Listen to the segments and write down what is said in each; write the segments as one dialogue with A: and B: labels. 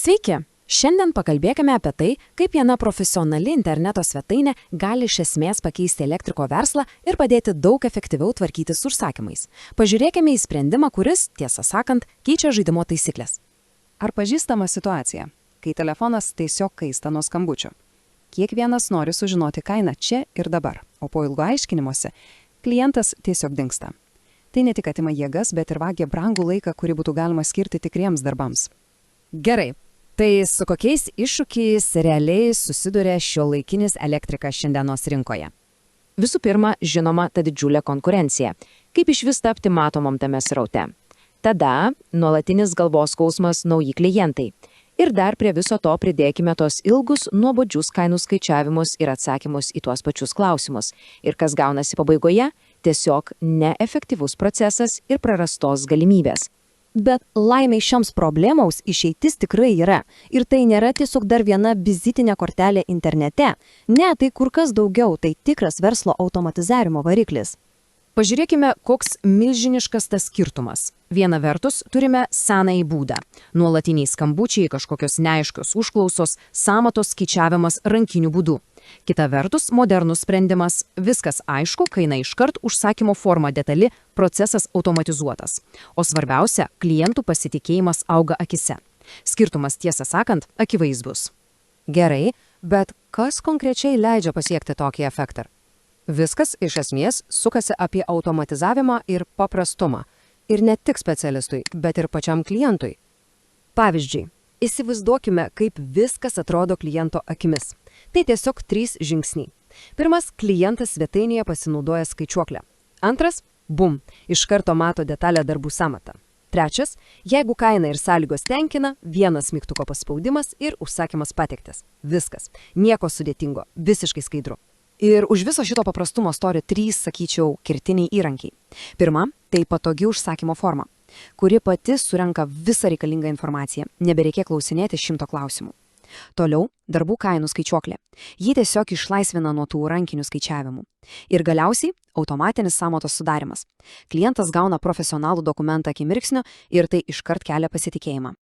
A: Sveiki! Šiandien pakalbėkime apie tai, kaip viena profesionali interneto svetainė gali iš esmės pakeisti elektriko verslą ir padėti daug efektyviau tvarkytis su užsakymais. Pažiūrėkime į sprendimą, kuris, tiesą sakant, keičia žaidimo taisyklės.
B: Ar pažįstama situacija, kai telefonas tiesiog kaista nuo skambučio? Kiekvienas nori sužinoti kainą čia ir dabar, o po ilgo aiškinimuose klientas tiesiog dingsta. Tai ne tik atima jėgas, bet ir vagia brangų laiką, kurį būtų galima skirti tikriems darbams.
A: Gerai, tai su kokiais iššūkiais realiai susiduria šiuolaikinis elektrikas šiandienos rinkoje? Visų pirma, žinoma, ta didžiulė konkurencija. Kaip išvis tapti matomam tame sraute? Tada nuolatinis galvos skausmas nauji klientai. Ir dar prie viso to pridėkime tos ilgus, nuobodžius kainų skaičiavimus ir atsakymus į tuos pačius klausimus. Ir kas gaunasi pabaigoje? Tiesiog neefektyvus procesas ir prarastos galimybės.
C: Bet laimiai šioms problemams išeitis tikrai yra. Ir tai nėra tiesiog dar viena vizitinė kortelė internete. Ne, tai kur kas daugiau, tai tikras verslo automatizavimo variklis.
A: Pažiūrėkime, koks milžiniškas tas skirtumas. Viena vertus turime senąjį būdą. Nuolatiniai skambučiai, kažkokios neaiškios užklausos, sąmatos skaičiavimas rankiniu būdu. Kita vertus, modernus sprendimas. Viskas aišku, kaina iškart, užsakymo forma detali, procesas automatizuotas. O svarbiausia, klientų pasitikėjimas auga akise. Skirtumas, tiesą sakant, akivaizdus.
D: Gerai, bet kas konkrečiai leidžia pasiekti tokį efektą? Viskas iš esmės sukasi apie automatizavimą ir paprastumą. Ir ne tik specialistui, bet ir pačiam klientui. Pavyzdžiui, įsivaizduokime, kaip viskas atrodo kliento akimis. Tai tiesiog 3 žingsniai. Pirmas, klientas svetainėje pasinaudoja skaičiuoklę. Antras, bum, iš karto mato detalę darbų sąmatą. Trečias, jeigu kaina ir sąlygos tenkina, vienas mygtuko paspaudimas ir užsakymas pateiktas. Viskas. Nieko sudėtingo. Visiškai skaidru. Ir už viso šito paprastumo stovi 3, sakyčiau, kertiniai įrankiai. Pirma, tai patogi užsakymo forma, kuri pati surenka visą reikalingą informaciją. Nebereikia klausinėti 100 klausimų. Toliau darbų kainų skaičiuoklė. Ji tiesiog išlaisvina nuo tų rankinių skaičiavimų. Ir galiausiai automatinis sąmatos sudarimas. Klientas gauna profesionalų dokumentą akimirksniu ir tai iškart kelia pasitikėjimą.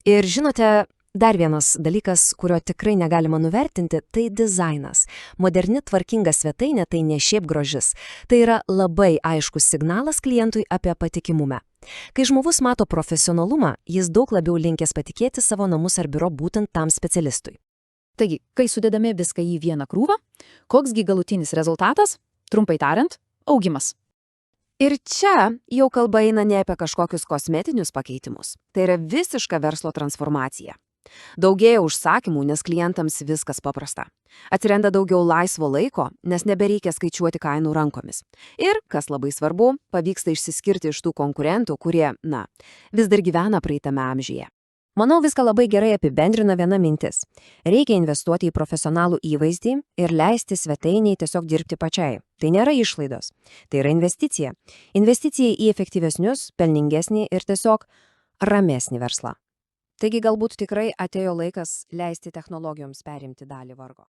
D: Ir žinote, dar vienas dalykas, kurio tikrai negalima nuvertinti, tai dizainas. Moderni tvarkinga svetainė tai ne šiaip grožis. Tai yra labai aiškus signalas klientui apie patikimumą. Kai žmogus mato profesionalumą, jis daug labiau linkęs patikėti savo namus ar biuro būtent tam specialistui.
E: Taigi, kai sudedame viską į vieną krūvą, koksgi galutinis rezultatas? Trumpai tariant, augimas.
D: Ir čia jau kalba eina ne apie kažkokius kosmetinius pakeitimus. Tai yra visiška verslo transformacija. Daugėja užsakymų, nes klientams viskas paprasta. Atsiranda daugiau laisvo laiko, nes nebereikia skaičiuoti kainų rankomis. Ir, kas labai svarbu, pavyksta išsiskirti iš tų konkurentų, kurie, vis dar gyvena praeitame amžiuje. Manau, viską labai gerai apibendrina viena mintis. Reikia investuoti į profesionalų įvaizdį ir leisti svetainiai tiesiog dirbti pačiai. Tai nėra išlaidos. Tai yra investicija. Investicija į efektyvesnius, pelningesnį ir tiesiog ramesnį verslą. Taigi galbūt tikrai atėjo laikas leisti technologijoms perimti dalį vargo.